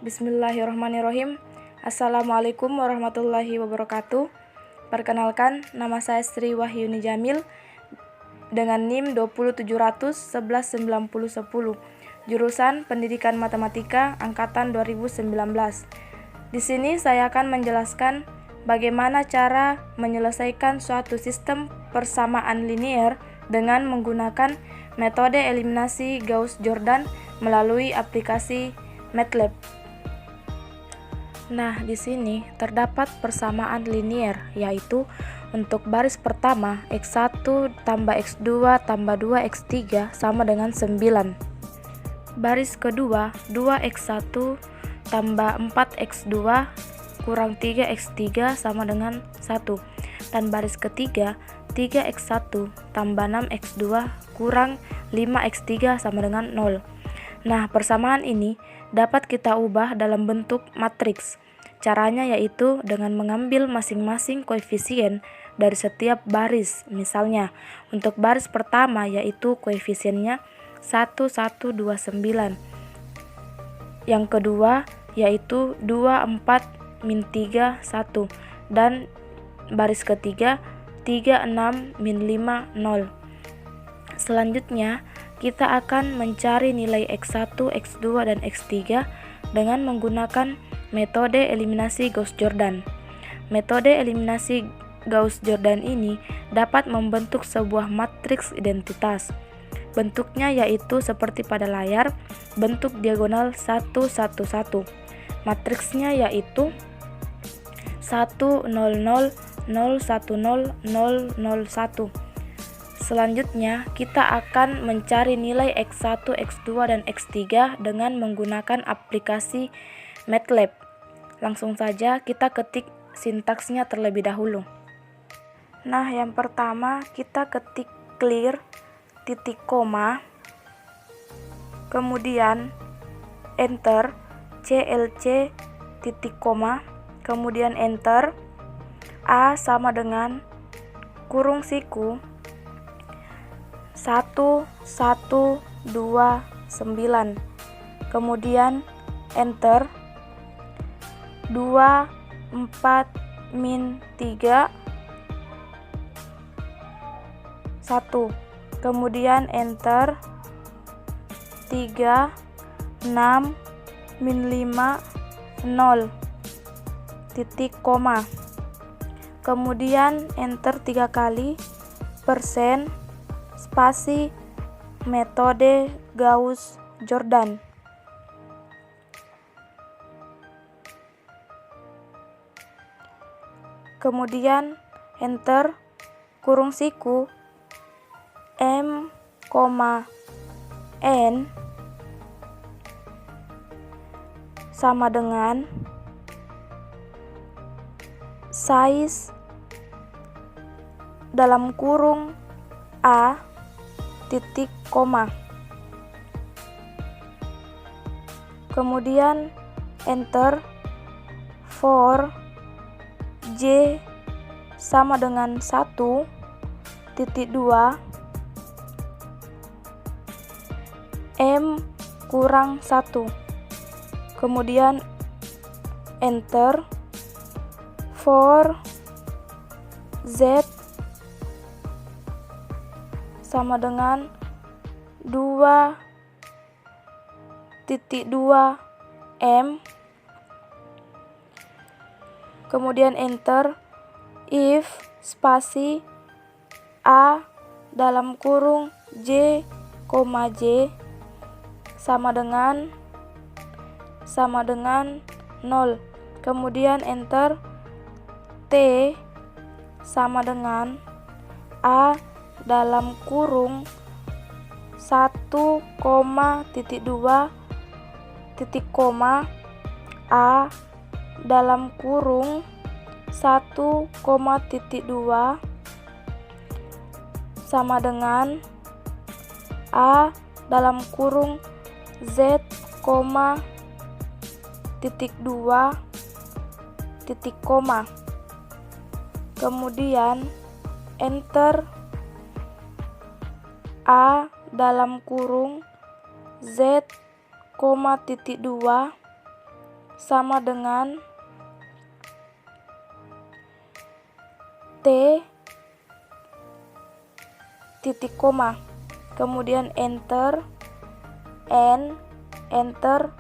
Bismillahirrahmanirrahim. Assalamualaikum warahmatullahi wabarakatuh. Perkenalkan, nama saya Sri Wahyuni Jamil dengan NIM 20700119010, jurusan Pendidikan Matematika angkatan 2019. Di sini saya akan menjelaskan bagaimana cara menyelesaikan suatu sistem persamaan linear dengan menggunakan metode eliminasi Gauss-Jordan melalui aplikasi MATLAB. Nah, di sini terdapat persamaan linear, yaitu untuk baris pertama X1 tambah X2 tambah 2X3 sama dengan 9. Baris kedua 2X1 tambah 4X2 kurang 3X3 sama dengan 1. Dan baris ketiga 3X1 tambah 6X2 kurang 5X3 sama dengan 0. Nah, persamaan ini dapat kita ubah dalam bentuk matriks. Caranya yaitu dengan mengambil masing-masing koefisien dari setiap baris. Misalnya, untuk baris pertama yaitu koefisiennya 1, 1, 2, 9. Yang kedua yaitu 2, 4, min 3, 1. Dan baris ketiga 3, 6, min 5, 0. Selanjutnya, kita akan mencari nilai X1, X2, dan X3 dengan menggunakan metode eliminasi Gauss-Jordan. Metode eliminasi Gauss-Jordan ini dapat membentuk sebuah matriks identitas. Bentuknya yaitu seperti pada layar, bentuk diagonal 1, 1, 1. Matriksnya yaitu 1, 0, 0, 0, 1, 0, 0, 0, 1. Selanjutnya, kita akan mencari nilai X1, X2, dan X3 dengan menggunakan aplikasi MATLAB. Langsung saja kita ketik sintaksnya terlebih dahulu. Nah, yang pertama kita ketik clear, titik koma, kemudian enter, CLC, titik koma, kemudian enter, A sama dengan kurung siku 1, 1, 2, 9, kemudian enter, 2, 4, min 3, 1, kemudian enter, 3, 6, min 5, 0, titik koma, kemudian enter 3 kali, persen, spasi, metode Gauss-Jordan. Kemudian enter, kurung siku, M, N sama dengan size dalam kurung A, titik koma, kemudian enter, for J sama dengan 1, titik 2, M kurang 1, kemudian enter, for Z sama dengan 2,2 M, kemudian enter, if spasi A dalam kurung J, J sama dengan 0, kemudian enter, T sama dengan A dalam kurung 1, 2, titik koma, A dalam kurung 1, 2 sama dengan A dalam kurung Z, titik 2, titik koma, kemudian enter, A dalam kurung Z, titik 2, sama dengan T titik koma, kemudian enter, enter,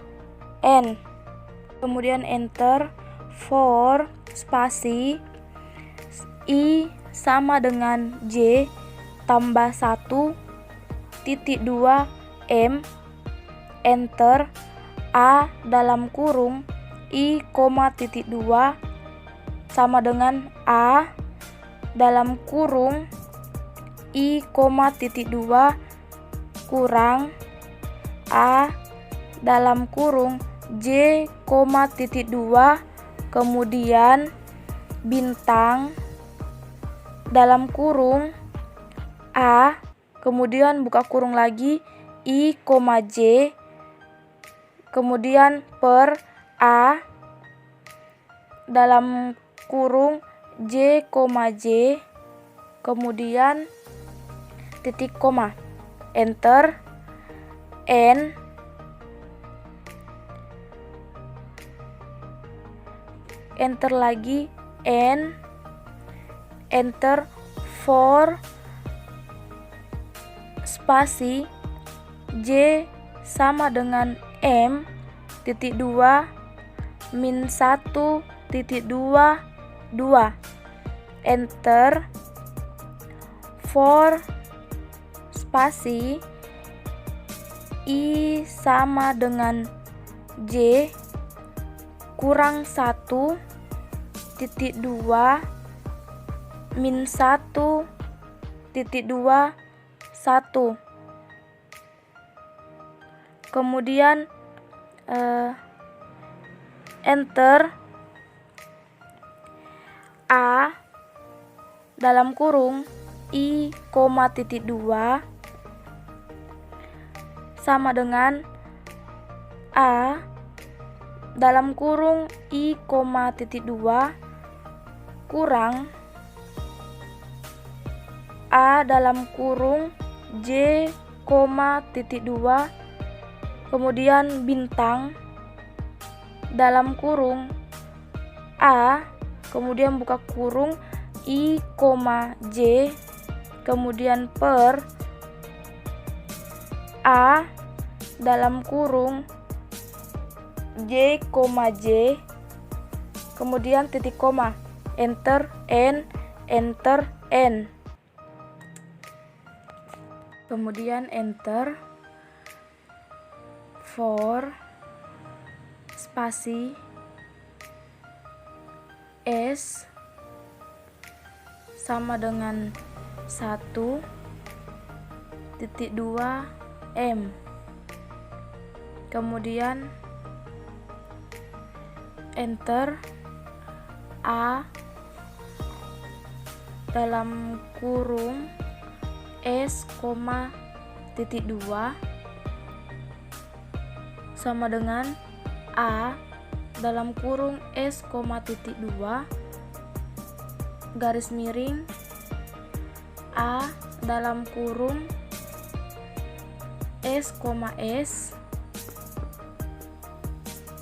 kemudian enter, for spasi I sama dengan J tambah 1 titik 2 M, enter, A dalam kurung I, titik 2 sama dengan A dalam kurung I, titik 2 kurang A dalam kurung J, titik 2, kemudian bintang dalam kurung A, kemudian buka kurung lagi I, J, kemudian per A dalam kurung J, J, kemudian titik koma, enter, enter lagi, enter, for spasi J sama dengan M titik 2 min 1 titik 2 enter, for spasi I sama dengan J kurang 1 titik 2 min 1 titik 2 1, kemudian enter, A dalam kurung I, titik 2 sama dengan A dalam kurung I, titik 2 kurang A dalam kurung J, titik 2, kemudian bintang dalam kurung A, kemudian buka kurung I, J, kemudian per A dalam kurung J, J, kemudian titik koma, enter, enter, kemudian enter, for spasi S sama dengan 1 titik 2 M, kemudian enter, A dalam kurung S, titik 2 sama dengan A dalam kurung S, titik 2 garis miring A dalam kurung S,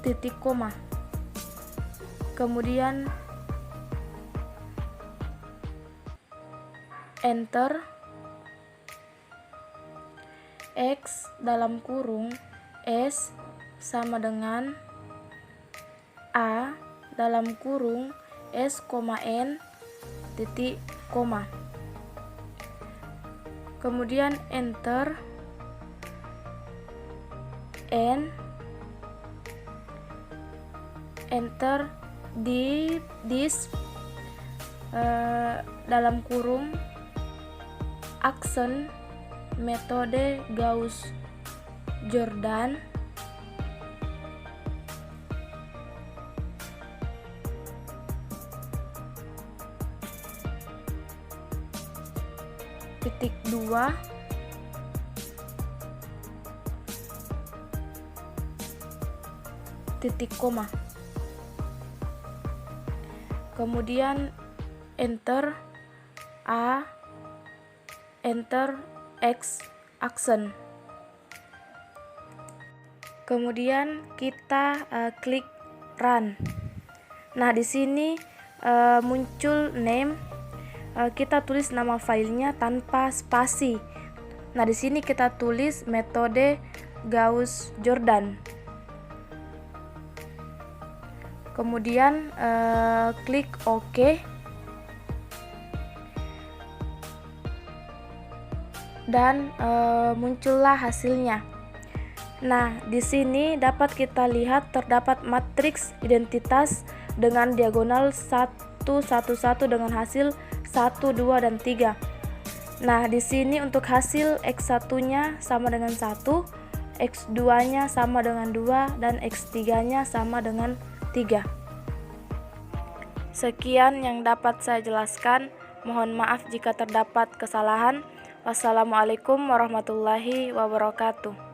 titik koma, kemudian enter, X dalam kurung S sama dengan A dalam kurung S, N titik koma, kemudian enter, enter di this dalam kurung aksen metode Gauss-Jordan titik 2 titik koma, kemudian enter, A, enter, X aksen, kemudian kita klik run. Nah, di sini muncul name, kita tulis nama filenya tanpa spasi. Nah, di sini kita tulis metode Gauss-Jordan. Kemudian klik OK. Dan muncullah hasilnya. Nah, di sini dapat kita lihat terdapat matriks identitas dengan diagonal 1, 1, 1 dengan hasil 1, 2, dan 3. Nah, di sini untuk hasil X1-nya sama dengan 1, X2-nya sama dengan 2, dan X3-nya sama dengan 3. Sekian yang dapat saya jelaskan. Mohon maaf jika terdapat kesalahan. Wassalamualaikum warahmatullahi wabarakatuh.